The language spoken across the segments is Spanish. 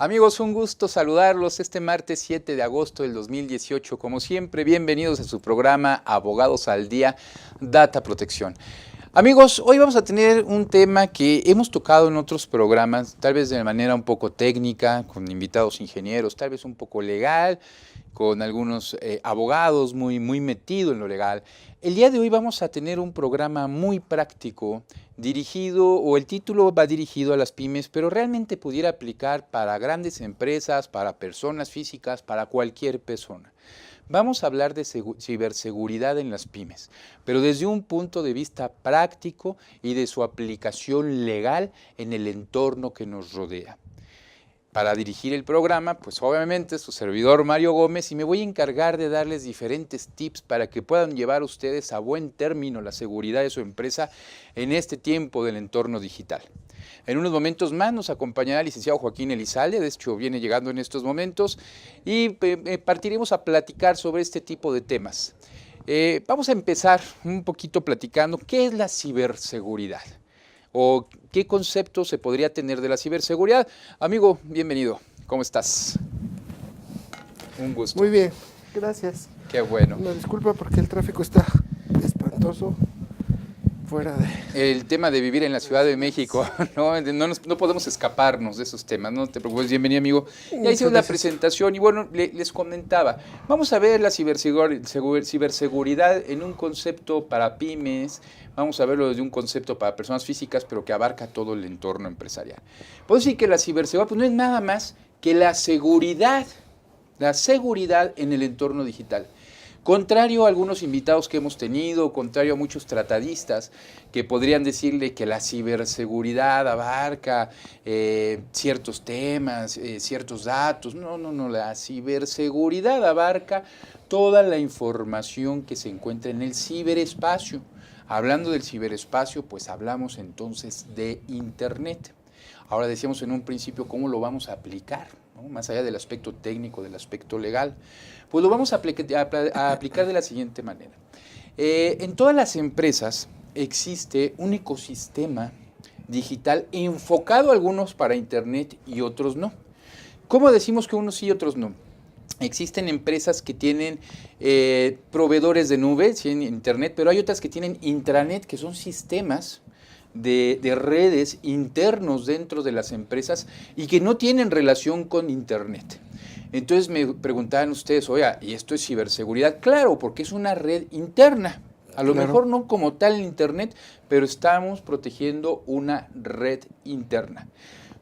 Amigos, un gusto saludarlos este martes 7 de agosto del 2018. Como siempre, bienvenidos a su programa Abogados al Día, Data Protección. Amigos, hoy vamos a tener un tema que hemos tocado en otros programas, tal vez de manera un poco técnica, con invitados ingenieros, tal vez un poco legal, con algunos abogados muy metidos en lo legal. El día de hoy vamos a tener un programa muy práctico, dirigido, o el título va dirigido a las pymes, pero realmente pudiera aplicar para grandes empresas, para personas físicas, para cualquier persona. Vamos a hablar de ciberseguridad en las pymes, pero desde un punto de vista práctico y de su aplicación legal en el entorno que nos rodea. Para dirigir el programa, pues obviamente su servidor Mario Gómez, y me voy a encargar de darles diferentes tips para que puedan llevar ustedes a buen término la seguridad de su empresa en este tiempo del entorno digital. En unos momentos más nos acompañará el licenciado Joaquín Elizalde, de hecho viene llegando en estos momentos, y partiremos a platicar sobre este tipo de temas. Vamos a empezar un poquito platicando qué es la ciberseguridad. ¿O qué concepto se podría tener de la ciberseguridad? Amigo, bienvenido. ¿Cómo estás? Un gusto. Muy bien, gracias. Qué bueno. Una disculpa porque el tráfico está espantoso fuera de... El tema de vivir en la Ciudad de México, no podemos escaparnos de esos temas, no te preocupes, bienvenido amigo. Ya hicimos la presentación y bueno, les comentaba, vamos a ver la ciberseguridad en un concepto para pymes, vamos a verlo desde un concepto para personas físicas, pero que abarca todo el entorno empresarial. Puedo decir que la ciberseguridad pues, no es nada más que la seguridad en el entorno digital. Contrario a algunos invitados que hemos tenido, contrario a muchos tratadistas que podrían decirle que la ciberseguridad abarca ciertos temas, ciertos datos. No, la ciberseguridad abarca toda la información que se encuentra en el ciberespacio. Hablando del ciberespacio, pues hablamos entonces de Internet. Ahora decíamos en un principio cómo lo vamos a aplicar, ¿no? Más allá del aspecto técnico, del aspecto legal. Pues lo vamos a aplicar de la siguiente manera. En todas las empresas existe un ecosistema digital enfocado algunos para Internet y otros no. ¿Cómo decimos que unos sí y otros no? Existen empresas que tienen proveedores de nube, sí, en Internet, pero hay otras que tienen intranet, que son sistemas de redes internos dentro de las empresas y que no tienen relación con Internet. Entonces me preguntaban ustedes, oiga, ¿y esto es ciberseguridad? Claro, porque es una red interna. A lo mejor no como tal en Internet, pero estamos protegiendo una red interna.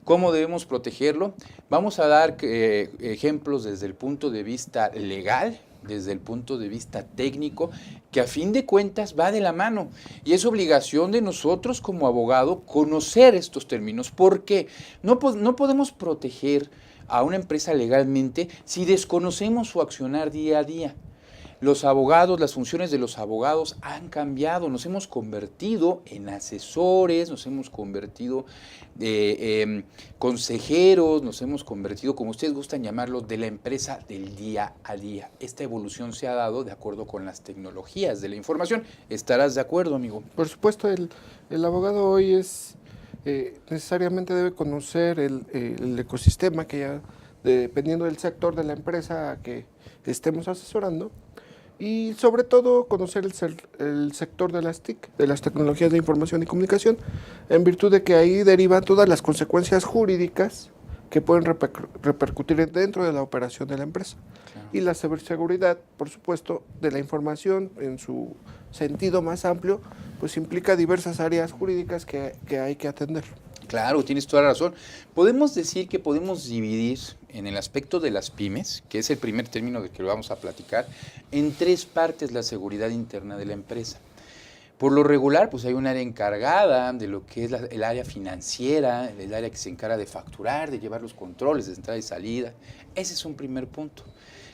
¿Cómo debemos protegerlo? Vamos a dar ejemplos desde el punto de vista legal, desde el punto de vista técnico, que a fin de cuentas va de la mano. Y es obligación de nosotros como abogado conocer estos términos. ¿Por qué? No podemos proteger a una empresa legalmente si desconocemos su accionar día a día. Los abogados, las funciones de los abogados han cambiado, nos hemos convertido en asesores, nos hemos convertido consejeros, nos hemos convertido, como ustedes gustan llamarlo, de la empresa del día a día. Esta evolución se ha dado de acuerdo con las tecnologías de la información. ¿Estarás de acuerdo, amigo? Por supuesto, el abogado hoy es necesariamente debe conocer el ecosistema que ya, dependiendo del sector de la empresa que estemos asesorando, y sobre todo conocer el sector de las TIC, de las tecnologías de información y comunicación, en virtud de que ahí derivan todas las consecuencias jurídicas que pueden repercutir dentro de la operación de la empresa. Claro. Y la ciberseguridad, por supuesto, de la información en su sentido más amplio, pues implica diversas áreas jurídicas que hay que atender. Claro, tienes toda la razón. Podemos decir que podemos dividir en el aspecto de las pymes, que es el primer término del que vamos a platicar, en tres partes la seguridad interna de la empresa. Por lo regular, pues hay un área encargada de lo que es el área financiera, el área que se encarga de facturar, de llevar los controles de entrada y salida. Ese es un primer punto.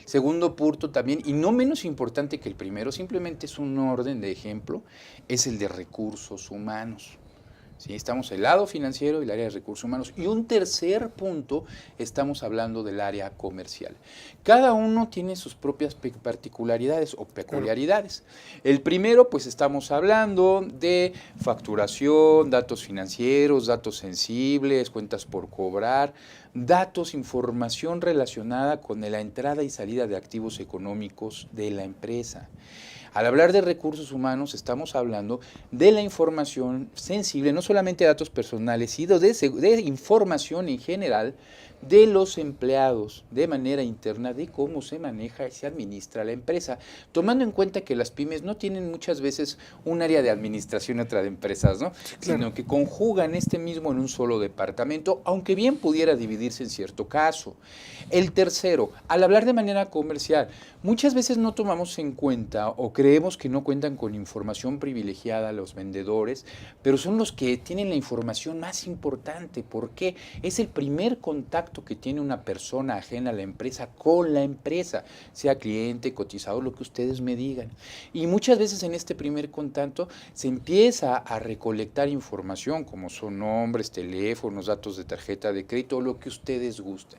Segundo punto también, y no menos importante que el primero, simplemente es un orden de ejemplo, es el de recursos humanos. ¿sí? Estamos el lado financiero y el área de recursos humanos. Y un tercer punto, estamos hablando del área comercial. Cada uno tiene sus propias particularidades o peculiaridades. El primero, pues estamos hablando de facturación, datos financieros, datos sensibles, cuentas por cobrar, datos, información relacionada con la entrada y salida de activos económicos de la empresa. Al hablar de recursos humanos, estamos hablando de la información sensible, no solamente de datos personales, sino de información en general de los empleados de manera interna, de cómo se maneja y se administra la empresa, tomando en cuenta que las pymes no tienen muchas veces un área de administración y otra de empresas, ¿no? Sí, claro. Sino que conjugan este mismo en un solo departamento, aunque bien pudiera dividirse en cierto caso. El tercero, al hablar de manera comercial, muchas veces no tomamos en cuenta o creemos que no cuentan con información privilegiada los vendedores, pero son los que tienen la información más importante. ¿Por qué? Es el primer contacto que tiene una persona ajena a la empresa con la empresa, sea cliente, cotizador, lo que ustedes me digan. Y muchas veces en este primer contacto se empieza a recolectar información como son nombres, teléfonos, datos de tarjeta de crédito, lo que ustedes gusten.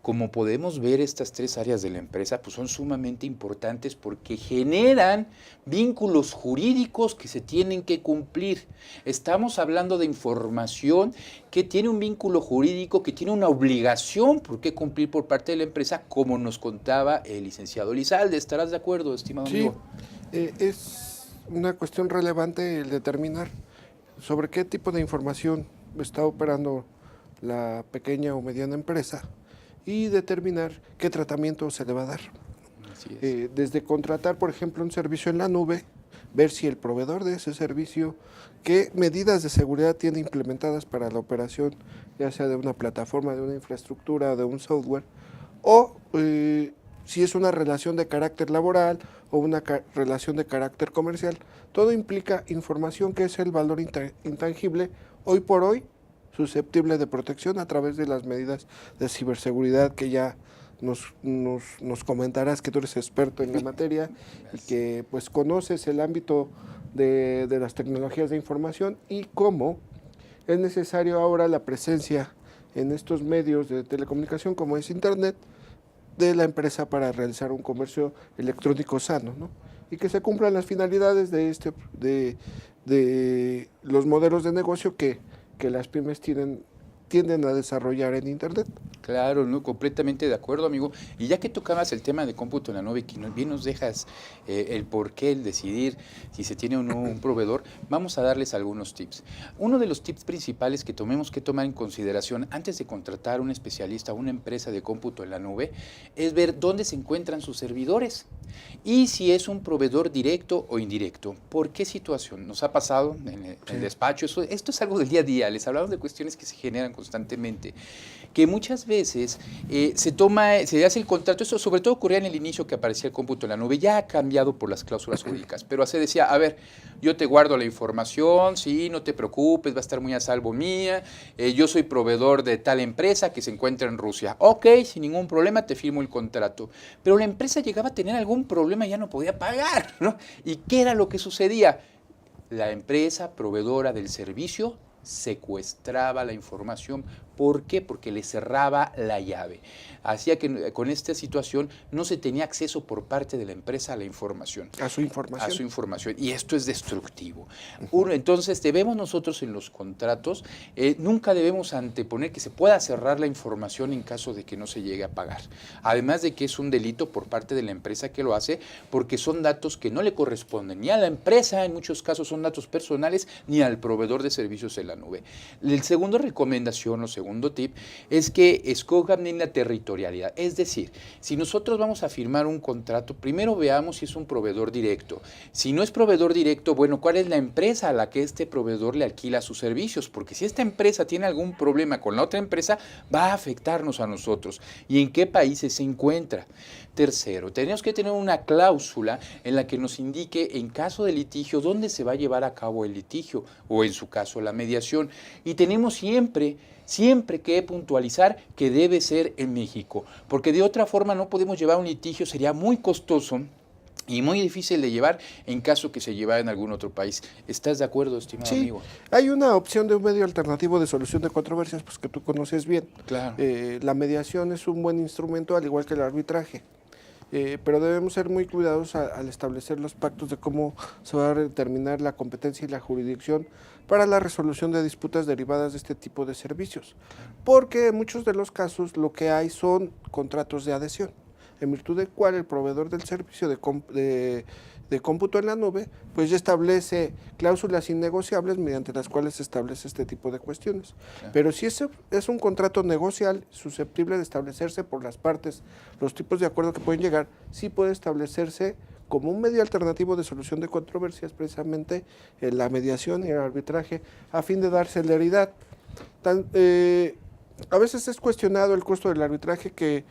Como podemos ver, estas tres áreas de la empresa pues son sumamente importantes porque generan vínculos jurídicos que se tienen que cumplir. Estamos hablando de información que tiene un vínculo jurídico, que tiene una obligación por qué cumplir por parte de la empresa, como nos contaba el licenciado Lizalde. ¿Estarás de acuerdo, estimado amigo? Es una cuestión relevante el determinar sobre qué tipo de información está operando la pequeña o mediana empresa y determinar qué tratamiento se le va a dar. Así es. Desde contratar, por ejemplo, un servicio en la nube, ver si el proveedor de ese servicio, qué medidas de seguridad tiene implementadas para la operación, ya sea de una plataforma, de una infraestructura, de un software, o si es una relación de carácter laboral o una relación de carácter comercial. Todo implica información que es el valor intangible hoy por hoy, susceptible de protección a través de las medidas de ciberseguridad que ya nos comentarás, que tú eres experto en la materia y que pues conoces el ámbito de las tecnologías de información y cómo es necesario ahora la presencia en estos medios de telecomunicación como es Internet de la empresa para realizar un comercio electrónico sano, ¿no? Y que se cumplan las finalidades de los modelos de negocio que las pymes tienden a desarrollar en Internet. Claro, no, completamente de acuerdo, amigo. Y ya que tocabas el tema de cómputo en la nube, que bien nos dejas el por qué, el decidir si se tiene o no un proveedor, vamos a darles algunos tips. Uno de los tips principales que tenemos que tomar en consideración antes de contratar a un especialista, a una empresa de cómputo en la nube, es ver dónde se encuentran sus servidores y si es un proveedor directo o indirecto. ¿Por qué situación? Nos ha pasado en el despacho, esto es algo del día a día, les hablamos de cuestiones que se generan constantemente, que muchas veces se hace el contrato, esto sobre todo ocurría en el inicio que aparecía el cómputo en la nube, ya ha cambiado por las cláusulas jurídicas, pero se decía, a ver, yo te guardo la información, sí, no te preocupes, va a estar muy a salvo mía, yo soy proveedor de tal empresa que se encuentra en Rusia, ok, sin ningún problema te firmo el contrato, pero la empresa llegaba a tener algún problema y ya no podía pagar, ¿no? ¿Y qué era lo que sucedía? La empresa proveedora del servicio secuestraba la información. ¿Por qué? Porque le cerraba la llave. Hacía que con esta situación no se tenía acceso por parte de la empresa a la información. A su información. A su información. Y esto es destructivo. Entonces debemos nosotros en los contratos, nunca debemos anteponer que se pueda cerrar la información en caso de que no se llegue a pagar. Además de que es un delito por parte de la empresa que lo hace, porque son datos que no le corresponden ni a la empresa, en muchos casos son datos personales, ni al proveedor de servicios en la nube. El segundo recomendación o segundo tip es que escojan bien la territorialidad. Es decir, si nosotros vamos a firmar un contrato, primero veamos si es un proveedor directo. Si no es proveedor directo, bueno, ¿cuál es la empresa a la que este proveedor le alquila sus servicios? Porque si esta empresa tiene algún problema con la otra empresa, va a afectarnos a nosotros. ¿Y en qué países se encuentra? Tercero, tenemos que tener una cláusula en la que nos indique en caso de litigio dónde se va a llevar a cabo el litigio o en su caso la mediación. Y tenemos siempre que puntualizar que debe ser en México, porque de otra forma no podemos llevar un litigio, sería muy costoso y muy difícil de llevar en caso que se llevara en algún otro país. ¿Estás de acuerdo, estimado Sí, amigo? hay una opción de un medio alternativo de solución de controversias, pues que tú conoces bien. Claro. La mediación es un buen instrumento, al igual que el arbitraje. Pero debemos ser muy cuidadosos al establecer los pactos de cómo se va a determinar la competencia y la jurisdicción para la resolución de disputas derivadas de este tipo de servicios. Porque en muchos de los casos lo que hay son contratos de adhesión, en virtud del cual el proveedor del servicio de cómputo en la nube, pues ya establece cláusulas innegociables mediante las cuales se establece este tipo de cuestiones. Claro. Pero si es un contrato negocial susceptible de establecerse por las partes, los tipos de acuerdo que pueden llegar, sí puede establecerse como un medio alternativo de solución de controversias, precisamente la mediación y el arbitraje, a fin de dar celeridad. A veces es cuestionado el costo del arbitraje que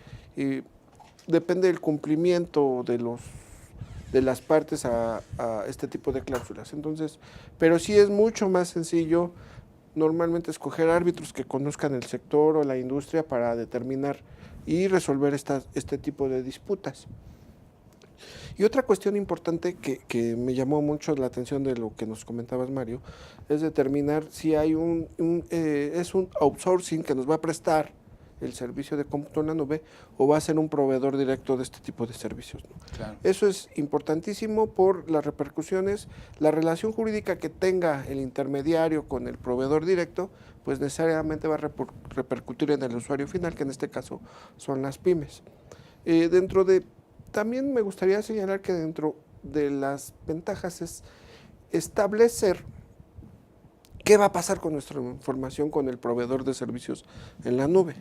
depende del cumplimiento de las partes a este tipo de cláusulas. Entonces, pero sí es mucho más sencillo normalmente escoger árbitros que conozcan el sector o la industria para determinar y resolver este tipo de disputas. Y otra cuestión importante que me llamó mucho la atención de lo que nos comentabas, Mario, es determinar si hay es un outsourcing que nos va a prestar el servicio de cómputo en la nube o va a ser un proveedor directo de este tipo de servicios, ¿no? Claro. Eso es importantísimo por las repercusiones, la relación jurídica que tenga el intermediario con el proveedor directo, pues necesariamente va a repercutir en el usuario final, que en este caso son las pymes. También me gustaría señalar que dentro de las ventajas es establecer qué va a pasar con nuestra información con el proveedor de servicios en la nube,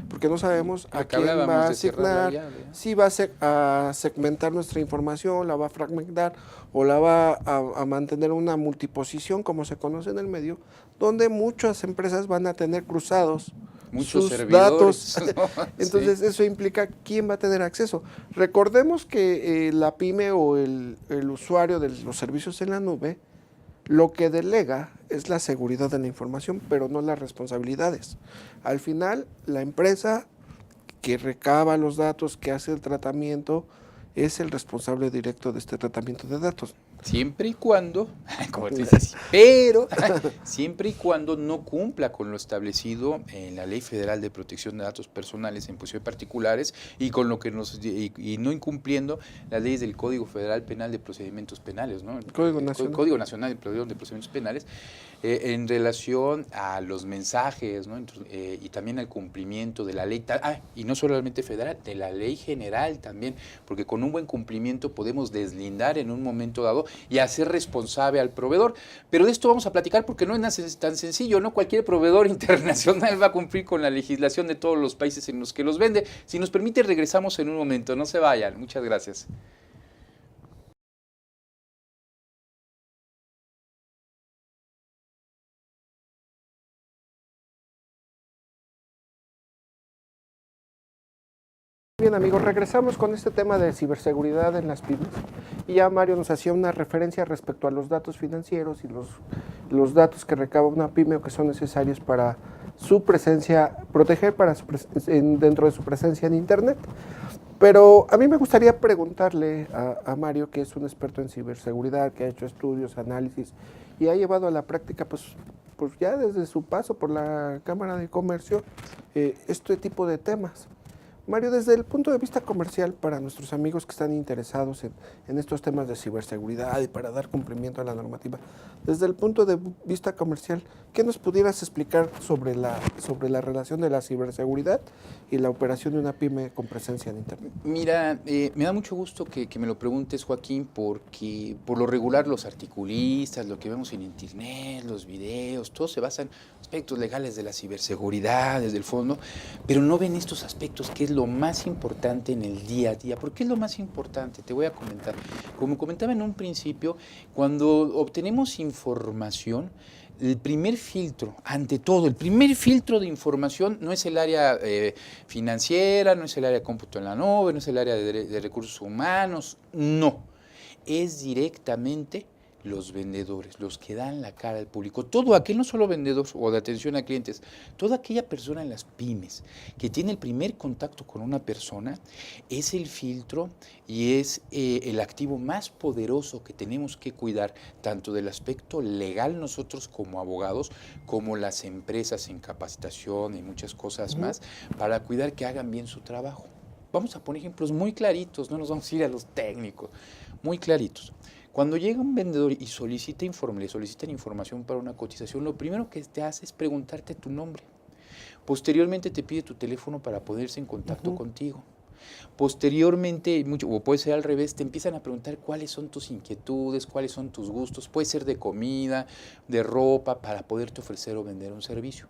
porque no sabemos a quién va a asignar, si va a segmentar nuestra información, la va a fragmentar o la va a mantener una multiposición, como se conoce en el medio, donde muchas empresas van a tener cruzados muchos sus servidores, datos. ¿no? Entonces, sí, eso implica quién va a tener acceso. Recordemos que la pyme o el usuario de los servicios en la nube lo que delega es la seguridad de la información, pero no las responsabilidades. Al final, la empresa que recaba los datos, que hace el tratamiento, es el responsable directo de este tratamiento de datos. Siempre y cuando, como te dices, pero siempre y cuando no cumpla con lo establecido en la Ley Federal de Protección de Datos Personales en posesión de particulares y con lo que y no incumpliendo las leyes del Código Federal Penal de Procedimientos Penales, ¿no? Código Nacional. Código Nacional de Procedimientos Penales en relación a los mensajes, ¿no? Y también al cumplimiento de la ley, y no solamente federal, de la ley general también, porque con un buen cumplimiento podemos deslindar en un momento dado y hacer responsable al proveedor. Pero de esto vamos a platicar porque no es tan sencillo, ¿no? Cualquier proveedor internacional va a cumplir con la legislación de todos los países en los que los vende. Si nos permite, regresamos en un momento. No se vayan. Muchas gracias. Bien, amigos, regresamos con este tema de ciberseguridad en las pymes. Y ya Mario nos hacía una referencia respecto a los datos financieros y los datos que recaba una pyme o que son necesarios para su presencia, proteger dentro de su presencia en Internet. Pero a mí me gustaría preguntarle a Mario, que es un experto en ciberseguridad, que ha hecho estudios, análisis y ha llevado a la práctica, pues ya desde su paso por la Cámara de Comercio, este tipo de temas. Mario, desde el punto de vista comercial, para nuestros amigos que están interesados en estos temas de ciberseguridad y para dar cumplimiento a la normativa, desde el punto de vista comercial, ¿qué nos pudieras explicar sobre la relación de la ciberseguridad y la operación de una pyme con presencia en Internet? Mira, me da mucho gusto que me lo preguntes, Joaquín, porque por lo regular los articulistas, lo que vemos en Internet, los videos, todo se basa en aspectos legales de la ciberseguridad desde el fondo, pero no ven estos aspectos que es lo más importante en el día a día. ¿Por qué es lo más importante? Te voy a comentar. Como comentaba en un principio, cuando obtenemos información, el primer filtro, ante todo, el primer filtro de información no es el área financiera, no es el área de cómputo en la nube, no es el área de recursos humanos, no. Es directamente los vendedores, los que dan la cara al público, todo aquel, no solo vendedor o de atención a clientes, toda aquella persona en las pymes que tiene el primer contacto con una persona, es el filtro y es el activo más poderoso que tenemos que cuidar, tanto del aspecto legal nosotros como abogados, como las empresas en capacitación y muchas cosas más, para cuidar que hagan bien su trabajo. Vamos a poner ejemplos muy claritos, no nos vamos a ir a los técnicos, muy claritos. Cuando llega un vendedor y le solicitan información para una cotización, lo primero que te hace es preguntarte tu nombre. Posteriormente te pide tu teléfono para ponerse en contacto contigo. Posteriormente, o puede ser al revés, te empiezan a preguntar cuáles son tus inquietudes, cuáles son tus gustos, puede ser de comida, de ropa, para poderte ofrecer o vender un servicio.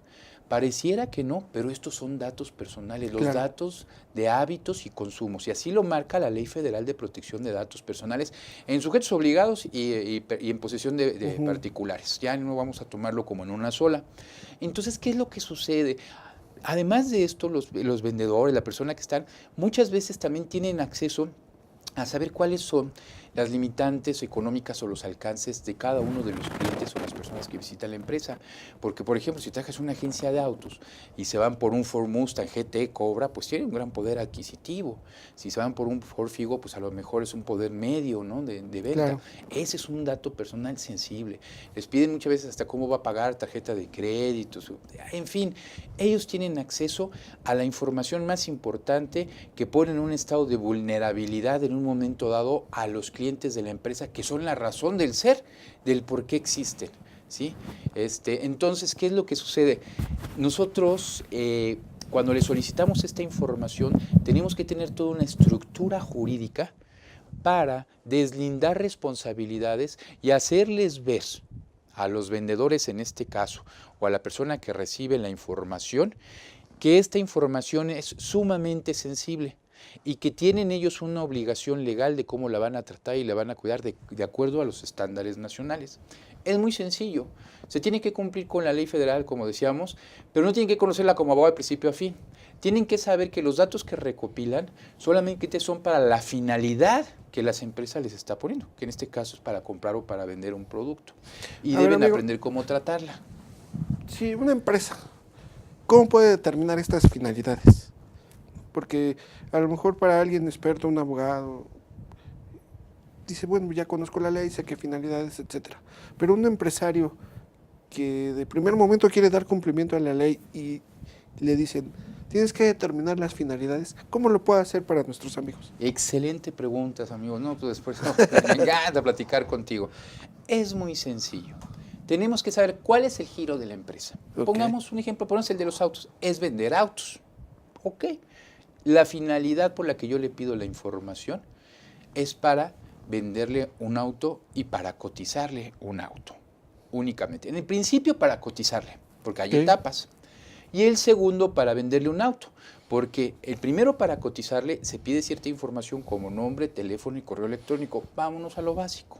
Pareciera que no, pero estos son datos personales, los datos de hábitos y consumos, y así lo marca la Ley Federal de Protección de Datos Personales en sujetos obligados y en posesión de particulares. Ya no vamos a tomarlo como en una sola. Entonces, ¿qué es lo que sucede? Además de esto, los vendedores, la persona que están, muchas veces también tienen acceso a saber cuáles son las limitantes económicas o los alcances de cada uno de los clientes o las personas que visitan la empresa. Porque, por ejemplo, si trabajas una agencia de autos y se van por un Ford Mustang GT Cobra, pues tiene un gran poder adquisitivo. Si se van por un Ford Figo, pues a lo mejor es un poder medio, ¿no?, de venta. Claro. Ese es un dato personal sensible. Les piden muchas veces hasta cómo va a pagar, tarjeta de crédito, en fin. Ellos tienen acceso a la información más importante que pone en un estado de vulnerabilidad en un momento dado a los clientes de la empresa, que son la razón del ser, del por qué existen, ¿sí? Entonces, ¿qué es lo que sucede? Nosotros, cuando le solicitamos esta información, tenemos que tener toda una estructura jurídica para deslindar responsabilidades y hacerles ver a los vendedores, en este caso, o a la persona que recibe la información, que esta información es sumamente sensible y que tienen ellos una obligación legal de cómo la van a tratar y la van a cuidar de acuerdo a los estándares nacionales. Es muy sencillo. Se tiene que cumplir con la ley federal, como decíamos, pero no tienen que conocerla como abogado de principio a fin. Tienen que saber que los datos que recopilan solamente son para la finalidad que las empresas les está poniendo, que en este caso es para comprar o para vender un producto. Y deben aprender cómo tratarla. Sí, una empresa, ¿cómo puede determinar estas finalidades? Porque a lo mejor para alguien experto, un abogado, dice, bueno, ya conozco la ley, sé qué finalidades, etcétera. Pero un empresario que de primer momento quiere dar cumplimiento a la ley y le dicen, tienes que determinar las finalidades, ¿cómo lo puede hacer para nuestros amigos? Excelente preguntas, amigos. No, pues después me encanta platicar contigo. Es muy sencillo. Tenemos que saber cuál es el giro de la empresa. Pongamos un ejemplo, ponemos el de los autos. Es vender autos. Ok. La finalidad por la que yo le pido la información es para venderle un auto y para cotizarle un auto, únicamente. En el principio para cotizarle, porque hay etapas. Y el segundo para venderle un auto, porque el primero para cotizarle se pide cierta información como nombre, teléfono y correo electrónico. Vámonos a lo básico.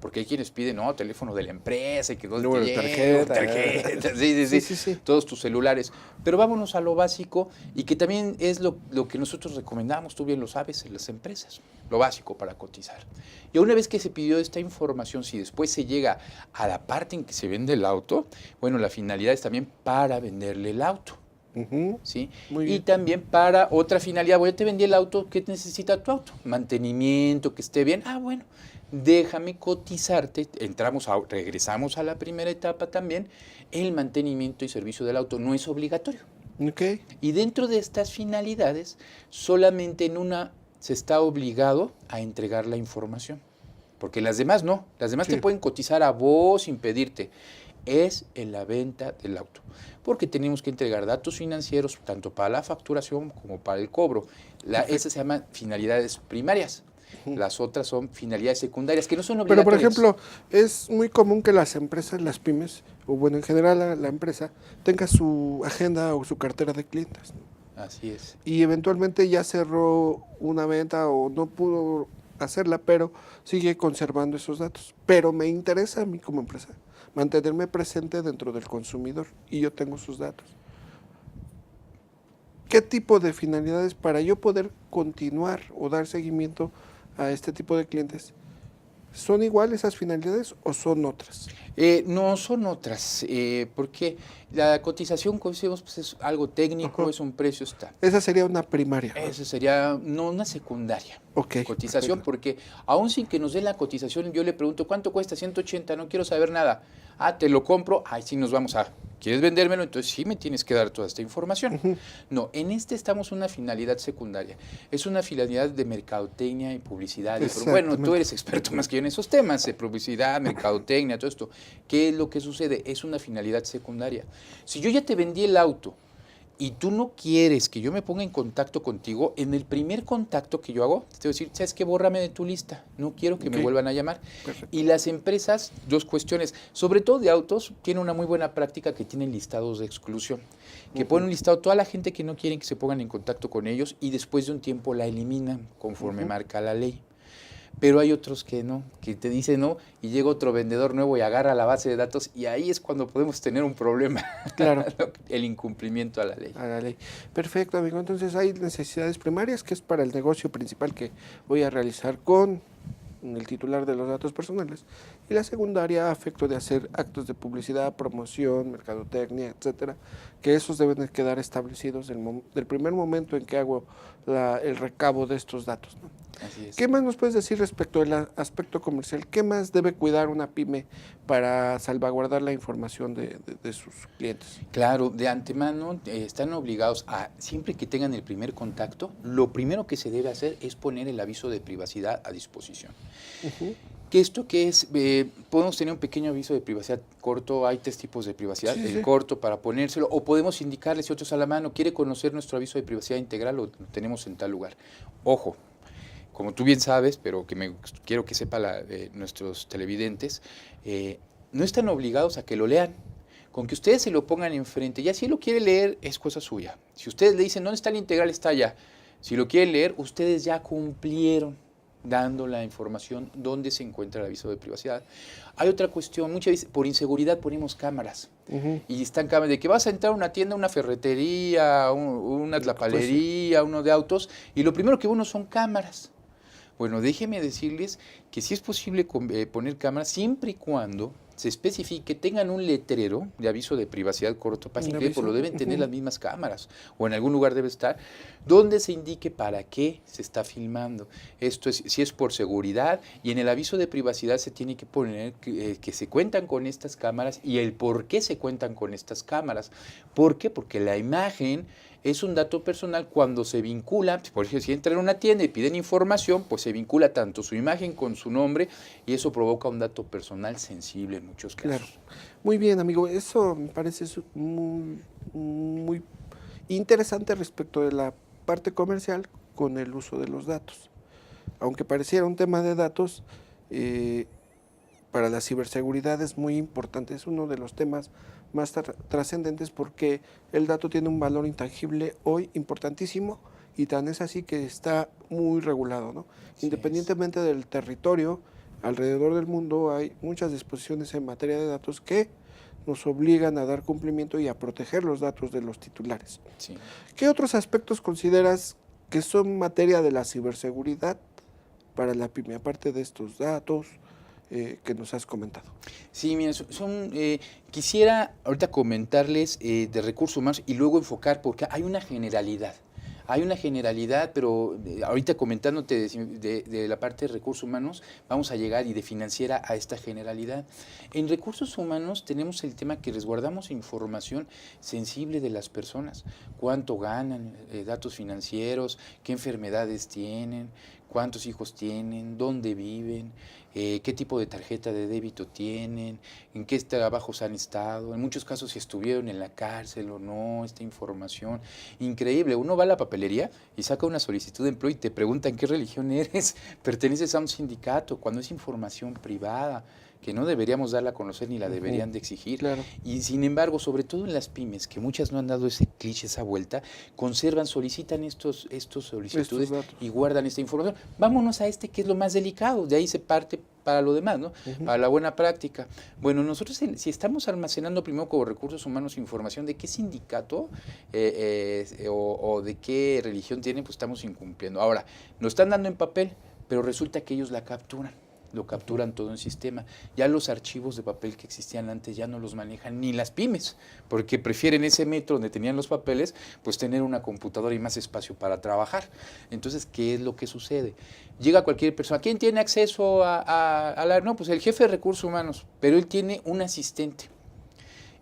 Porque hay quienes piden, no, teléfono de la empresa, y que tarjeta, sí, todos tus celulares. Pero vámonos a lo básico y que también es lo que nosotros recomendamos, tú bien lo sabes, en las empresas, lo básico para cotizar. Y una vez que se pidió esta información, si después se llega a la parte en que se vende el auto, bueno, la finalidad es también para venderle el auto. ¿Sí? Y también para otra finalidad, bueno, te vendí el auto, ¿qué necesita tu auto? Mantenimiento, que esté bien. Ah, bueno, déjame cotizarte, regresamos a la primera etapa también, el mantenimiento y servicio del auto no es obligatorio. Y dentro de estas finalidades, solamente en una se está obligado a entregar la información, porque las demás no, las demás te pueden cotizar a vos sin pedirte. Es en la venta del auto, porque tenemos que entregar datos financieros tanto para la facturación como para el cobro. Esas se llaman finalidades primarias. Las otras son finalidades secundarias, que no son obligatorias. Pero, por ejemplo, es muy común que las empresas, las pymes, o bueno, en general la empresa, tenga su agenda o su cartera de clientes. Así es. Y eventualmente ya cerró una venta o no pudo hacerla, pero sigue conservando esos datos. Pero me interesa a mí como empresa mantenerme presente dentro del consumidor y yo tengo sus datos. ¿Qué tipo de finalidades para yo poder continuar o dar seguimiento a este tipo de clientes? ¿Son iguales esas finalidades o son otras? No, son otras, porque la cotización, como decimos, pues es algo técnico, Ajá. es un precio, está. Esa sería una primaria. Esa sería, no, una secundaria. Ok, Cotización, perfecto. porque aún sin que nos den la cotización, yo le pregunto, ¿cuánto cuesta? 180, no quiero saber nada. Ah, te lo compro, ahí sí nos vamos a, ¿quieres vendérmelo? Entonces sí me tienes que dar toda esta información. No, en este estamos una finalidad secundaria. Es una finalidad de mercadotecnia y publicidad. Bueno, tú Exactamente. eres experto más que yo en esos temas, de publicidad, mercadotecnia, todo esto. ¿Qué es lo que sucede? Es una finalidad secundaria. Si yo ya te vendí el auto y tú no quieres que yo me ponga en contacto contigo, en el primer contacto que yo hago, te voy a decir, ¿sabes qué? Bórrame de tu lista, no quiero que me Ok, vuelvan a llamar. perfecto. Y las empresas, dos cuestiones, sobre todo de autos, tienen una muy buena práctica que tienen listados de exclusión, que ponen un listado toda la gente que no quieren que se pongan en contacto con ellos y después de un tiempo la eliminan conforme marca la ley. Pero hay otros que no, que te dicen no y llega otro vendedor nuevo y agarra la base de datos y ahí es cuando podemos tener un problema, Claro, el incumplimiento a la ley. a la ley. Perfecto, amigo. Entonces hay necesidades primarias, que es para el negocio principal que voy a realizar con el titular de los datos personales. Y la secundaria, a efecto de hacer actos de publicidad, promoción, mercadotecnia, etcétera, que esos deben de quedar establecidos del primer momento en que hago el recabo de estos datos, ¿no? Así es. ¿Qué más nos puedes decir respecto al aspecto comercial? ¿Qué más debe cuidar una pyme para salvaguardar la información de sus clientes? Claro, de antemano están obligados a, siempre que tengan el primer contacto, lo primero que se debe hacer es poner el aviso de privacidad a disposición. Ujú. ¿Qué esto qué es? Podemos tener un pequeño aviso de privacidad corto, hay tres tipos de privacidad, Sí, sí, el sí. corto para ponérselo, o podemos indicarle si otros a la mano, quiere conocer nuestro aviso de privacidad integral, lo tenemos en tal lugar. Ojo, como tú bien sabes, pero quiero que sepa nuestros televidentes, no están obligados a que lo lean. Con que ustedes se lo pongan enfrente, ya si él lo quiere leer, es cosa suya. Si ustedes le dicen, ¿dónde está el integral? Está allá. Si lo quieren leer, ustedes ya cumplieron dando la información dónde se encuentra el aviso de privacidad. Hay otra cuestión, muchas veces por inseguridad ponemos cámaras. Ujú. Y están cámaras de que vas a entrar a una tienda, una ferretería, una Lo que fuese. tlapalería, uno de autos, y lo primero que uno son cámaras. Bueno, déjenme decirles que sí es posible poner cámaras siempre y cuando se especifique, tengan un letrero de aviso de privacidad corto, Un que aviso. lo deben tener Ujú. las mismas cámaras o en algún lugar debe estar, donde se indique para qué se está filmando. Esto es, si es por seguridad y en el aviso de privacidad se tiene que poner que se cuentan con estas cámaras y el por qué se cuentan con estas cámaras. ¿Por qué? Porque la imagen es un dato personal cuando se vincula, por ejemplo, si entran a una tienda y piden información, pues se vincula tanto su imagen con su nombre y eso provoca un dato personal sensible en muchos Claro. casos. Muy bien, amigo. Eso me parece muy, muy interesante respecto de la parte comercial con el uso de los datos. Aunque pareciera un tema de datos, eh, para la ciberseguridad es muy importante. Es uno de los temas más trascendentes porque el dato tiene un valor intangible hoy importantísimo y tan es así que está muy regulado, ¿no? Así Independientemente del territorio, alrededor del mundo hay muchas disposiciones en materia de datos que nos obligan a dar cumplimiento y a proteger los datos de los titulares. Sí. ¿Qué otros aspectos consideras que son materia de la ciberseguridad para la pyme, aparte de estos datos que nos has comentado? Sí, mira, quisiera ahorita comentarles de recursos humanos y luego enfocar, porque hay una generalidad. Hay una generalidad, pero ahorita comentándote de la parte de recursos humanos, vamos a llegar y de financiera a esta generalidad. En recursos humanos tenemos el tema que resguardamos información sensible de las personas. Cuánto ganan, datos financieros, qué enfermedades tienen, cuántos hijos tienen, dónde viven, qué tipo de tarjeta de débito tienen, en qué trabajos han estado, en muchos casos si estuvieron en la cárcel o no, esta información. Increíble, uno va a la papelería y saca una solicitud de empleo y te preguntan qué religión eres, perteneces a un sindicato, cuando es información privada que no deberíamos darla a conocer ni la deberían de exigir. Claro. Y sin embargo, sobre todo en las pymes, que muchas no han dado ese cliché, esa vuelta, solicitan estos solicitudes y guardan esta información. Vámonos a este que es lo más delicado, de ahí se parte para lo demás, ¿no? Para la buena práctica. Bueno, nosotros si estamos almacenando primero como recursos humanos información de qué sindicato o de qué religión tienen, pues estamos incumpliendo. Ahora, nos están dando en papel, pero resulta que ellos la capturan. lo capturan todo en sistema. Ya los archivos de papel que existían antes ya no los manejan ni las pymes, porque prefieren ese metro donde tenían los papeles, pues tener una computadora y más espacio para trabajar. Entonces, ¿qué es lo que sucede? Llega cualquier persona, ¿quién tiene acceso a la...? No, pues el jefe de recursos humanos, pero él tiene un asistente.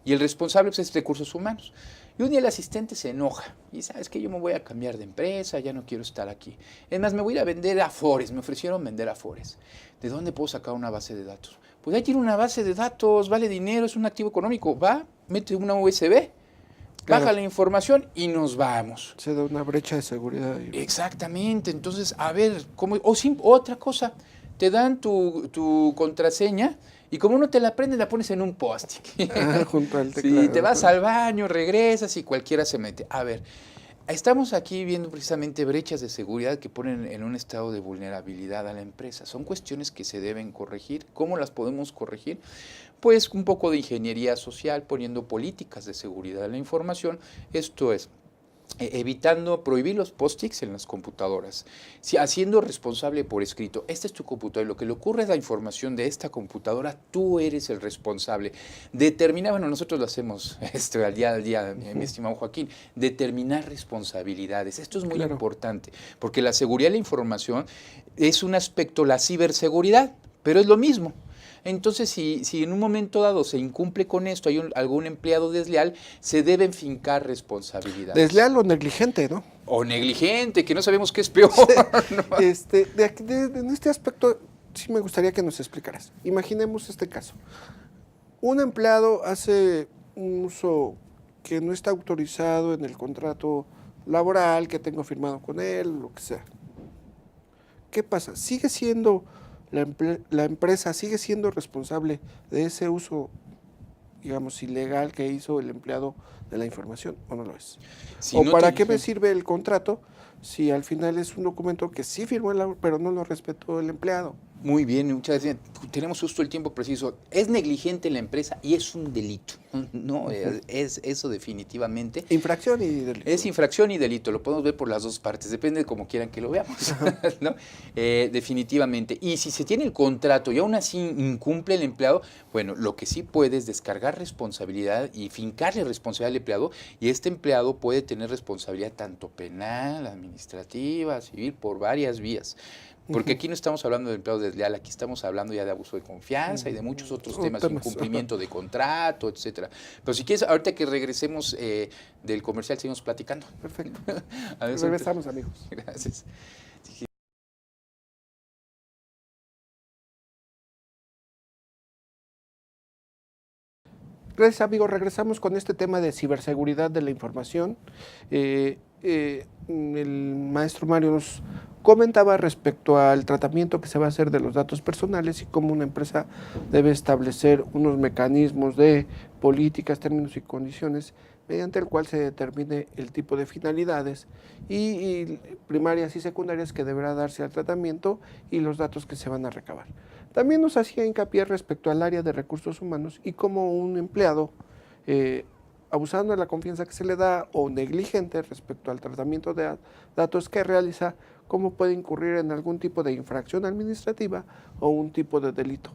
Y el responsable pues, es recursos humanos. Y un día el asistente se enoja y sabes que yo me voy a cambiar de empresa, ya no quiero estar aquí. Es más, me voy a ir a vender a Afores, me ofrecieron vender a Afores. ¿De dónde puedo sacar una base de datos? Pues ahí tiene una base de datos, vale dinero, es un activo económico. Va, mete una USB, baja la información y nos vamos. Se da una brecha de seguridad. Exactamente, entonces, a ver, ¿cómo? Otra cosa, te dan tu contraseña y como no te la aprendes, la pones en un post-it. Junto al teclado. Sí, te vas al baño, regresas y cualquiera se mete. A ver, estamos aquí viendo precisamente brechas de seguridad que ponen en un estado de vulnerabilidad a la empresa. Son cuestiones que se deben corregir. ¿Cómo las podemos corregir? Pues un poco de ingeniería social, poniendo políticas de seguridad de la información. Esto es, evitando prohibir los post-its en las computadoras, haciendo responsable por escrito, esta es tu computadora, y lo que le ocurre es la información de esta computadora, tú eres el responsable. Determinar, bueno, nosotros lo hacemos al día, mi estimado Joaquín, determinar responsabilidades. Esto es muy importante, porque la seguridad de la información es un aspecto, la ciberseguridad, pero es lo mismo. Entonces, si en un momento dado se incumple con esto, hay algún empleado desleal, se deben fincar responsabilidades. Desleal o negligente, ¿no? O negligente, que no sabemos qué es peor. ¿No? En este aspecto, sí me gustaría que nos explicaras. Imaginemos este caso. Un empleado hace un uso que no está autorizado en el contrato laboral que tengo firmado con él, lo que sea. ¿Qué pasa? ¿Sigue siendo... la empresa sigue siendo responsable de ese uso, digamos, ilegal que hizo el empleado de la información o no lo es? Si ¿O no para qué me sirve el contrato si al final es un documento que sí firmó pero no lo respetó el empleado? Muy bien, muchas gracias. Tenemos justo el tiempo preciso. Es negligente la empresa y es un delito. No, es eso definitivamente. Infracción y delito. Es infracción y delito, lo podemos ver por las dos partes, depende de cómo quieran que lo veamos. ¿No? Definitivamente. Y si se tiene el contrato y aún así incumple el empleado, bueno, lo que sí puede es descargar responsabilidad y fincarle responsabilidad al empleado, y este empleado puede tener responsabilidad tanto penal, administrativa, civil, por varias vías. Porque aquí no estamos hablando de empleado desleal, aquí estamos hablando ya de abuso de confianza y de muchos otros temas, incumplimiento de contrato, etcétera. Pero si quieres, ahorita que regresemos del comercial, seguimos platicando. Perfecto. Regresamos, amigos. Gracias. Gracias, amigos. Regresamos con este tema de ciberseguridad de la información. El maestro Mario nos comentaba respecto al tratamiento que se va a hacer de los datos personales y cómo una empresa debe establecer unos mecanismos de políticas, términos y condiciones mediante el cual se determine el tipo de finalidades y primarias y secundarias que deberá darse al tratamiento y los datos que se van a recabar. También nos hacía hincapié respecto al área de recursos humanos y cómo un empleado, abusando de la confianza que se le da o negligente respecto al tratamiento de datos que realiza, cómo puede incurrir en algún tipo de infracción administrativa o un tipo de delito.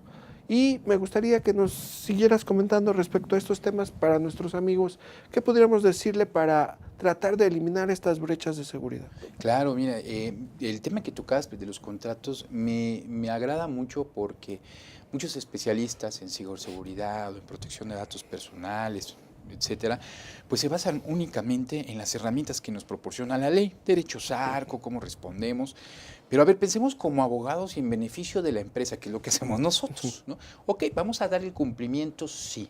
Y me gustaría que nos siguieras comentando respecto a estos temas para nuestros amigos. ¿Qué podríamos decirle para tratar de eliminar estas brechas de seguridad? Claro, mira, el tema que tocas de los contratos me agrada mucho porque muchos especialistas en ciberseguridad o en protección de datos personales, etcétera, pues se basan únicamente en las herramientas que nos proporciona la ley, derechos ARCO, cómo respondemos. Pero a ver, pensemos como abogados y en beneficio de la empresa, que es lo que hacemos nosotros, ¿no? Ok, vamos a dar el cumplimiento, sí.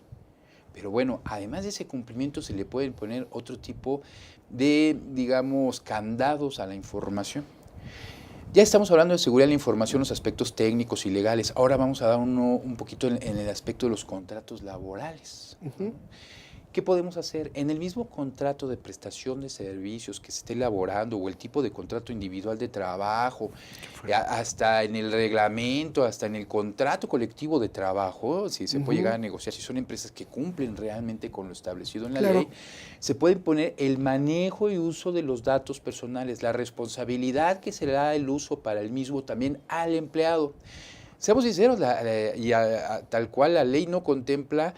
Pero bueno, además de ese cumplimiento se le pueden poner otro tipo de, digamos, candados a la información. Ya estamos hablando de seguridad de la información, los aspectos técnicos y legales. Ahora vamos a dar un poquito en el aspecto de los contratos laborales. ¿Qué podemos hacer? En el mismo contrato de prestación de servicios que se esté elaborando o el tipo de contrato individual de trabajo, hasta en el reglamento, hasta en el contrato colectivo de trabajo, si se puede llegar a negociar, si son empresas que cumplen realmente con lo establecido en la ley, se pueden poner el manejo y uso de los datos personales, la responsabilidad que se le da el uso para el mismo también al empleado. Seamos sinceros, tal cual la ley no contempla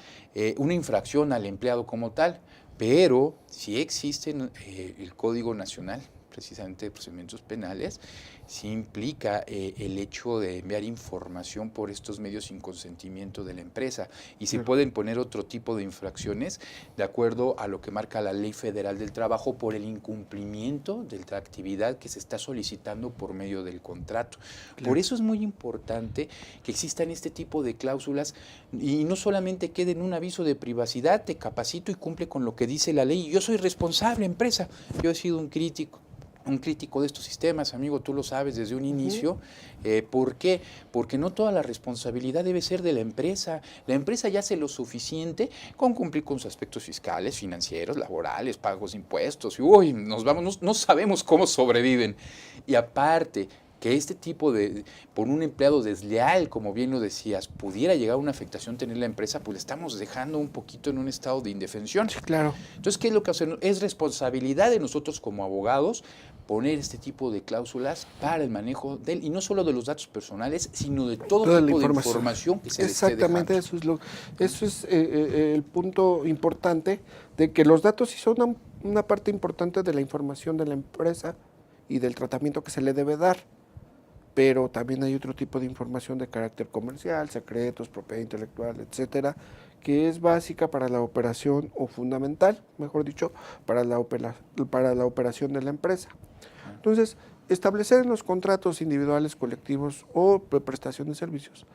una infracción al empleado como tal, pero sí existe el Código Nacional, precisamente de procedimientos penales, sí implica el hecho de enviar información por estos medios sin consentimiento de la empresa y se pueden poner otro tipo de infracciones de acuerdo a lo que marca la Ley Federal del Trabajo por el incumplimiento de la actividad que se está solicitando por medio del contrato. Claro. Por eso es muy importante que existan este tipo de cláusulas y no solamente quede en un aviso de privacidad, te capacito y cumple con lo que dice la ley. Yo soy responsable, empresa. Yo he sido un crítico de estos sistemas, amigo, tú lo sabes desde un inicio. ¿Por qué? Porque no toda la responsabilidad debe ser de la empresa. La empresa ya hace lo suficiente con cumplir con sus aspectos fiscales, financieros, laborales, pagos de impuestos. Y uy, nos vamos, no sabemos cómo sobreviven. Y aparte, que este tipo por un empleado desleal, como bien lo decías, pudiera llegar a una afectación tener la empresa, pues le estamos dejando un poquito en un estado de indefensión. Sí, claro. Entonces, ¿qué es lo que hacemos? Es responsabilidad de nosotros como abogados poner este tipo de cláusulas para el manejo y no solo de los datos personales, sino de todo tipo de información que se Exactamente, esté dejando. eso es el punto importante, de que los datos sí son una parte importante de la información de la empresa y del tratamiento que se le debe dar. Pero también hay otro tipo de información de carácter comercial, secretos, propiedad intelectual, etcétera, que es básica para la operación o fundamental, mejor dicho, para la operación de la empresa. Entonces, establecer en los contratos individuales, colectivos o de prestación de servicios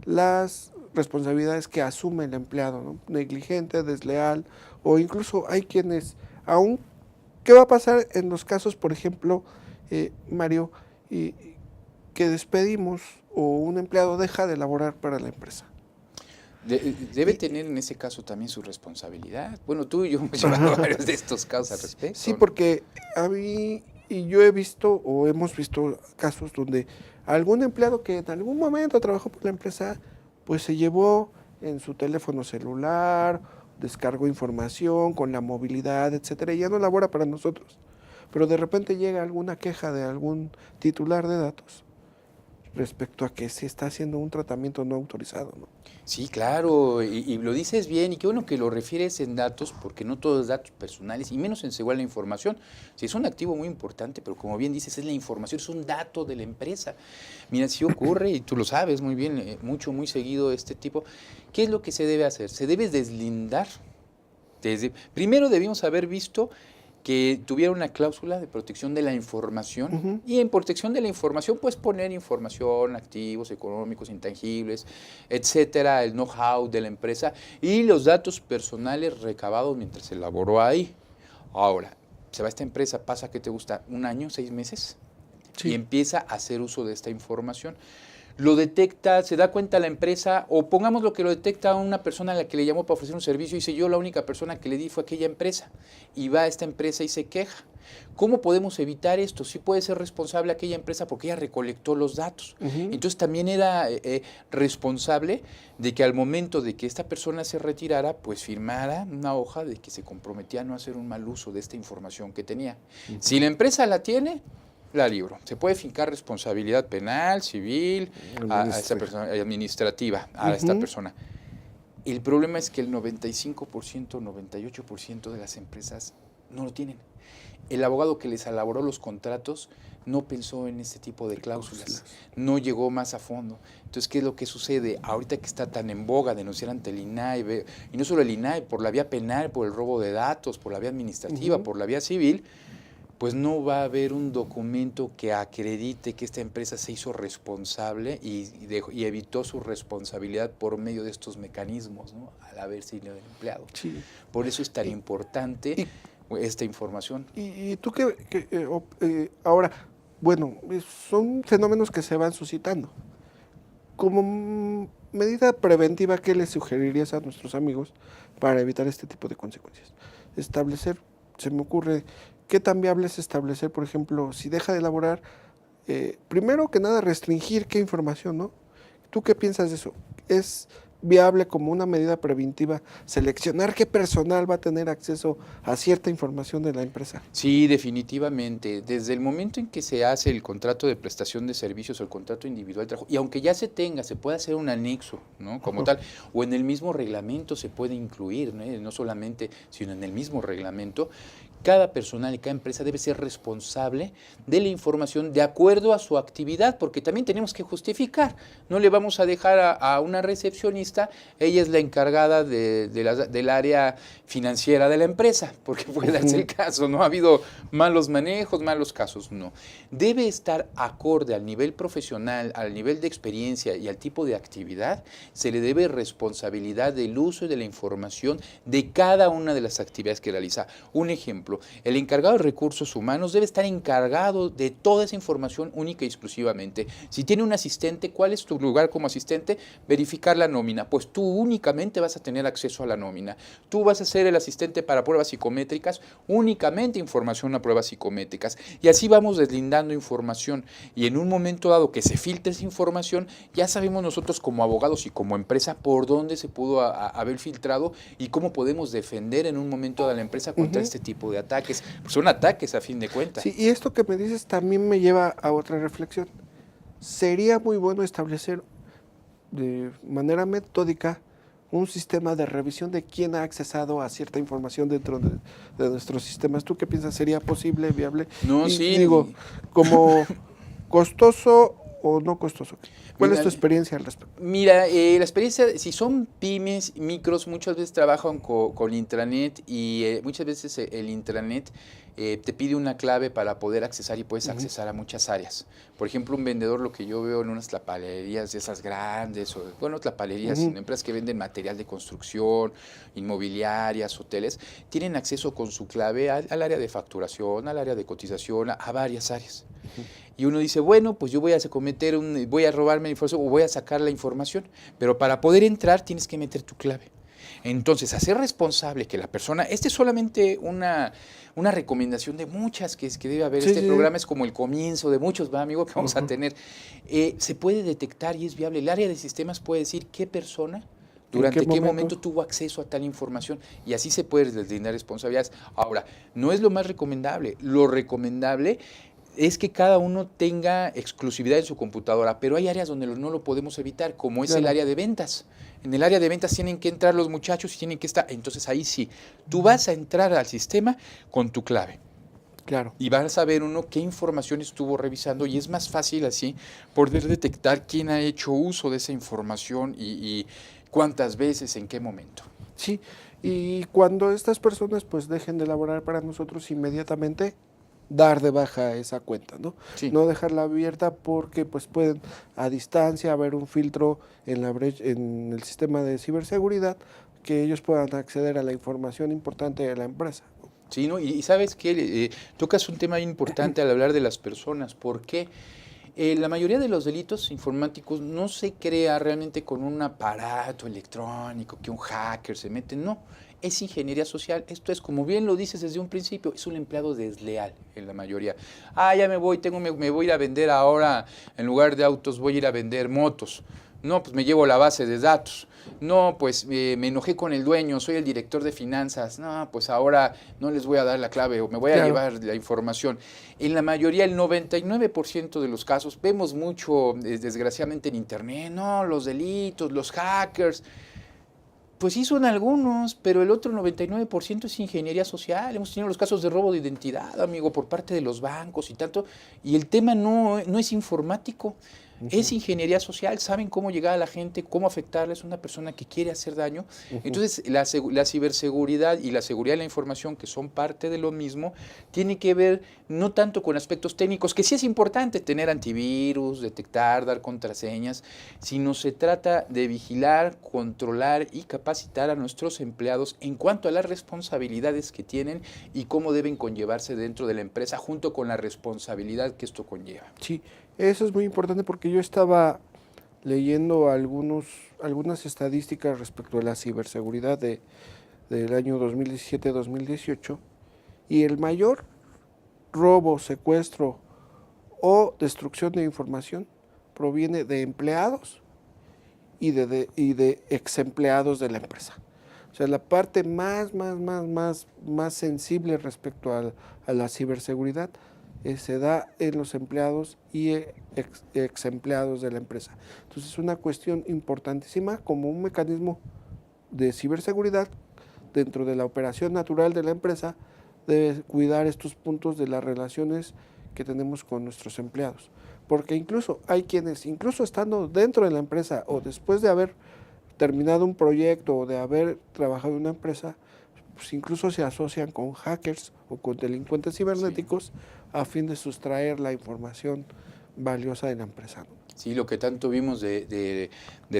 las responsabilidades que asume el empleado, ¿no? Negligente, desleal, o incluso hay quienes, ¿qué va a pasar en los casos, por ejemplo, Mario, que despedimos o un empleado deja de laborar para la empresa? Debe tener en ese caso también su responsabilidad. Bueno, tú y yo hemos llevado varios de estos casos al respecto. Sí, porque a mí y yo he visto o hemos visto casos donde algún empleado que en algún momento trabajó por la empresa, pues se llevó en su teléfono celular, descargó información con la movilidad, etcétera, y ya no labora para nosotros. Pero de repente llega alguna queja de algún titular de datos respecto a que se está haciendo un tratamiento no autorizado, ¿no? Sí, claro, y lo dices bien, y qué bueno que lo refieres en datos, porque no todos datos personales, y menos en seguridad de la información. Sí, es un activo muy importante, pero como bien dices, es la información, es un dato de la empresa. Mira, si ocurre, y tú lo sabes muy bien, muy seguido este tipo, ¿qué es lo que se debe hacer? Se debe deslindar. Primero debimos haber visto que tuviera una cláusula de protección de la información, y en protección de la información pues poner información, activos económicos, intangibles, etcétera, el know-how de la empresa y los datos personales recabados mientras se elaboró ahí. Ahora, se va esta empresa, pasa, ¿qué te gusta? ¿1 año, 6 meses? Sí. Y empieza a hacer uso de esta información. Lo detecta, se da cuenta la empresa, o pongamos lo que lo detecta una persona a la que le llamó para ofrecer un servicio y dice, yo la única persona que le di fue aquella empresa, y va a esta empresa y se queja. ¿Cómo podemos evitar esto? Sí puede ser responsable aquella empresa porque ella recolectó los datos. Entonces también era responsable de que al momento de que esta persona se retirara, pues firmara una hoja de que se comprometía a no hacer un mal uso de esta información que tenía. Si la empresa la tiene, la libro. Se puede fincar responsabilidad penal, civil, a esta persona, administrativa, a esta persona. El problema es que el 95%, 98% de las empresas no lo tienen. El abogado que les elaboró los contratos no pensó en este tipo de cláusulas, no llegó más a fondo. Entonces, ¿qué es lo que sucede? Ahorita que está tan en boga denunciar ante el INAI, y no solo el INAI, por la vía penal, por el robo de datos, por la vía administrativa, por la vía civil, pues no va a haber un documento que acredite que esta empresa se hizo responsable y evitó su responsabilidad por medio de estos mecanismos, ¿no? Al haber sido empleado. Sí. Por eso es tan importante esta información. Y tú ahora, bueno, son fenómenos que se van suscitando. Como medida preventiva, ¿qué les sugerirías a nuestros amigos para evitar este tipo de consecuencias? Establecer, se me ocurre, ¿qué tan viable es establecer, por ejemplo, si deja de elaborar, primero que nada restringir qué información, ¿no? ¿Tú qué piensas de eso? ¿Es viable como una medida preventiva seleccionar qué personal va a tener acceso a cierta información de la empresa? Sí, definitivamente. Desde el momento en que se hace el contrato de prestación de servicios o el contrato individual de trabajo, y aunque ya se tenga, se puede hacer un anexo, ¿no? Como tal, o en el mismo reglamento se puede incluir, ¿no? No solamente, sino en el mismo reglamento, cada personal y cada empresa debe ser responsable de la información de acuerdo a su actividad, porque también tenemos que justificar. No le vamos a dejar a una recepcionista, ella es la encargada del área financiera de la empresa, porque puede darse el caso, ¿no? Ha habido malos manejos, malos casos, no. Debe estar acorde al nivel profesional, al nivel de experiencia y al tipo de actividad, se le debe responsabilidad del uso y de la información de cada una de las actividades que realiza. Un ejemplo, el encargado de recursos humanos debe estar encargado de toda esa información única y exclusivamente. Si tiene un asistente, ¿cuál es tu lugar como asistente? Verificar la nómina. Pues tú únicamente vas a tener acceso a la nómina. Tú vas a ser el asistente para pruebas psicométricas, únicamente información a pruebas psicométricas. Y así vamos deslindando información. Y en un momento dado que se filtre esa información, ya sabemos nosotros como abogados y como empresa por dónde se pudo haber filtrado y cómo podemos defender en un momento de la empresa contra este tipo de ataques. Pues son ataques a fin de cuentas. Sí, y esto que me dices también me lleva a otra reflexión. Sería muy bueno establecer de manera metódica un sistema de revisión de quién ha accesado a cierta información dentro de nuestros sistemas. ¿Tú qué piensas? ¿Sería posible, viable? No, Y sí. digo, como costoso o no costoso. ¿Cuál Mira, es tu experiencia al respecto? Mira, la experiencia, si son pymes, micros, muchas veces trabajan con intranet y muchas veces el intranet te pide una clave para poder accesar y puedes accesar a muchas áreas. Por ejemplo, un vendedor, lo que yo veo en unas tlapalerías de esas grandes, o bueno, tlapalerías, sino empresas que venden material de construcción, inmobiliarias, hoteles, tienen acceso con su clave al área de facturación, al área de cotización, a varias áreas. Y uno dice, bueno, pues yo voy a voy a robarme la información o voy a sacar la información, pero para poder entrar tienes que meter tu clave. Entonces, hacer responsable que la persona, esta es solamente una recomendación de muchas que debe haber. Sí, Este sí, programa es como el comienzo de muchos, ¿va, amigo? Que vamos a tener. Se puede detectar y es viable. El área de sistemas puede decir qué persona, durante qué momento tuvo acceso a tal información y así se puede deslindar responsabilidades. Ahora, no es lo más recomendable. Lo recomendable es que cada uno tenga exclusividad en su computadora, pero hay áreas donde no lo podemos evitar, como es el área de ventas. En el área de ventas tienen que entrar los muchachos y tienen que estar, entonces ahí sí, tú vas a entrar al sistema con tu clave. Claro. Y vas a saber uno qué información estuvo revisando y es más fácil así poder detectar quién ha hecho uso de esa información y cuántas veces, en qué momento. Sí, y cuando estas personas pues dejen de laborar para nosotros, inmediatamente dar de baja esa cuenta, ¿no? Sí. No dejarla abierta porque pues pueden a distancia haber un filtro en en el sistema de ciberseguridad que ellos puedan acceder a la información importante de la empresa. Sí, ¿no? Y sabes que tocas un tema importante al hablar de las personas. ¿Por qué? La mayoría de los delitos informáticos no se crea realmente con un aparato electrónico, que un hacker se mete, no. Es ingeniería social. Esto es, como bien lo dices desde un principio, es un empleado desleal en la mayoría. Ya me voy, me voy a ir a vender ahora, en lugar de autos, voy a ir a vender motos. No, pues me llevo la base de datos. No, pues me enojé con el dueño, soy el director de finanzas. No, pues ahora no les voy a dar la clave o me voy a llevar la información. En la mayoría, el 99% de los casos, vemos mucho, desgraciadamente, en internet, no, los delitos, los hackers. Pues sí son algunos, pero el otro 99% es ingeniería social. Hemos tenido los casos de robo de identidad, amigo, por parte de los bancos y tanto. Y el tema no es informático, es ingeniería social. Saben cómo llegar a la gente, cómo afectarles. Es una persona que quiere hacer daño. Entonces, la ciberseguridad y la seguridad de la información, que son parte de lo mismo, tiene que ver no tanto con aspectos técnicos, que sí es importante tener antivirus, detectar, dar contraseñas, sino se trata de vigilar, controlar y capacitar a nuestros empleados en cuanto a las responsabilidades que tienen y cómo deben conllevarse dentro de la empresa, junto con la responsabilidad que esto conlleva. Sí, eso es muy importante porque yo estaba leyendo algunas estadísticas respecto a la ciberseguridad del año 2017-2018 y el mayor robo, secuestro o destrucción de información proviene de empleados y de ex empleados de la empresa. O sea, la parte más sensible respecto a la ciberseguridad se da en los empleados y ex empleados de la empresa. Entonces es una cuestión importantísima como un mecanismo de ciberseguridad dentro de la operación natural de la empresa, debe cuidar estos puntos de las relaciones que tenemos con nuestros empleados. Porque incluso hay quienes, incluso estando dentro de la empresa o después de haber terminado un proyecto o de haber trabajado en una empresa, pues incluso se asocian con hackers o con delincuentes cibernéticos a fin de sustraer la información valiosa de la empresa, ¿no? Sí, lo que tanto vimos de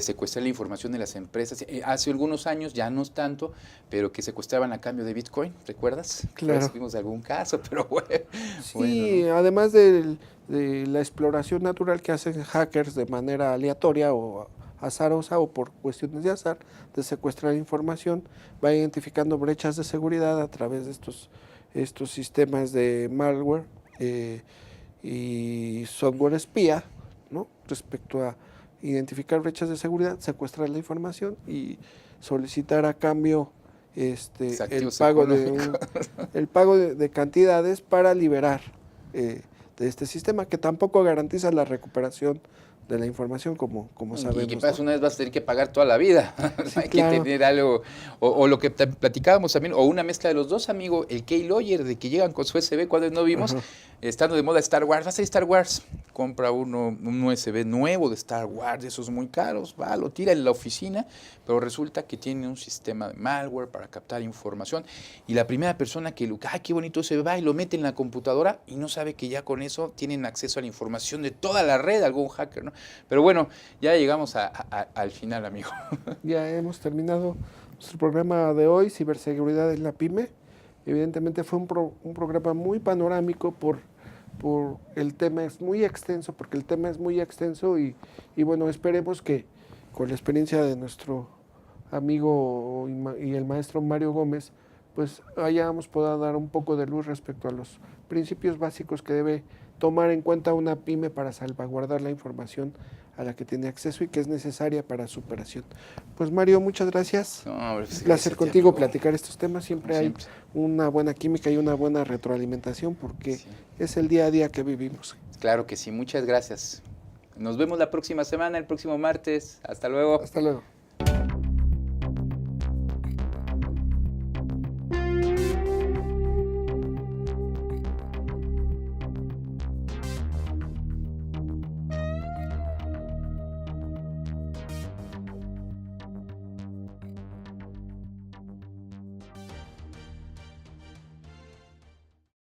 secuestrar la información de las empresas. Hace algunos años, ya no es tanto, pero que secuestraban a cambio de Bitcoin, ¿recuerdas? Claro. Vimos algún caso, pero bueno. Sí, bueno, ¿no? además de la exploración natural que hacen hackers de manera aleatoria o azarosa o por cuestiones de azar, de secuestrar información, va identificando brechas de seguridad a través de estos sistemas de malware y software espía, ¿no? Respecto a identificar brechas de seguridad, secuestrar la información y solicitar a cambio el pago de cantidades para liberar de este sistema, que tampoco garantiza la recuperación de la información como sabemos. Y que pasa, una vez vas a tener que pagar toda la vida. Sí, Hay claro. que tener algo, o lo que platicábamos también, o una mezcla de los dos, amigo, el Keylogger, de que llegan con su USB, cuando no vimos, estando de moda Star Wars, va a ser Star Wars, compra un USB nuevo de Star Wars, de esos muy caros, va, lo tira en la oficina, pero resulta que tiene un sistema de malware para captar información, y la primera persona que ay, qué bonito se va y lo mete en la computadora y no sabe que ya con eso tienen acceso a la información de toda la red, algún hacker, ¿no? Pero bueno, ya llegamos al final, amigo. Ya hemos terminado nuestro programa de hoy, Ciberseguridad en la PYME. Evidentemente fue un programa muy panorámico por el tema es muy extenso, porque el tema es muy extenso y bueno, esperemos que con la experiencia de nuestro amigo y el maestro Mario Gómez, pues hayamos podido dar un poco de luz respecto a los principios básicos que debe tomar en cuenta una PYME para salvaguardar la información a la que tiene acceso y que es necesaria para su operación. Pues Mario, muchas gracias. No, hombre, pues, Un placer contigo amigo. platicar estos temas. Siempre hay una buena química y una buena retroalimentación porque es el día a día que vivimos. Claro que sí, muchas gracias. Nos vemos la próxima semana, el próximo martes. Hasta luego. Hasta luego.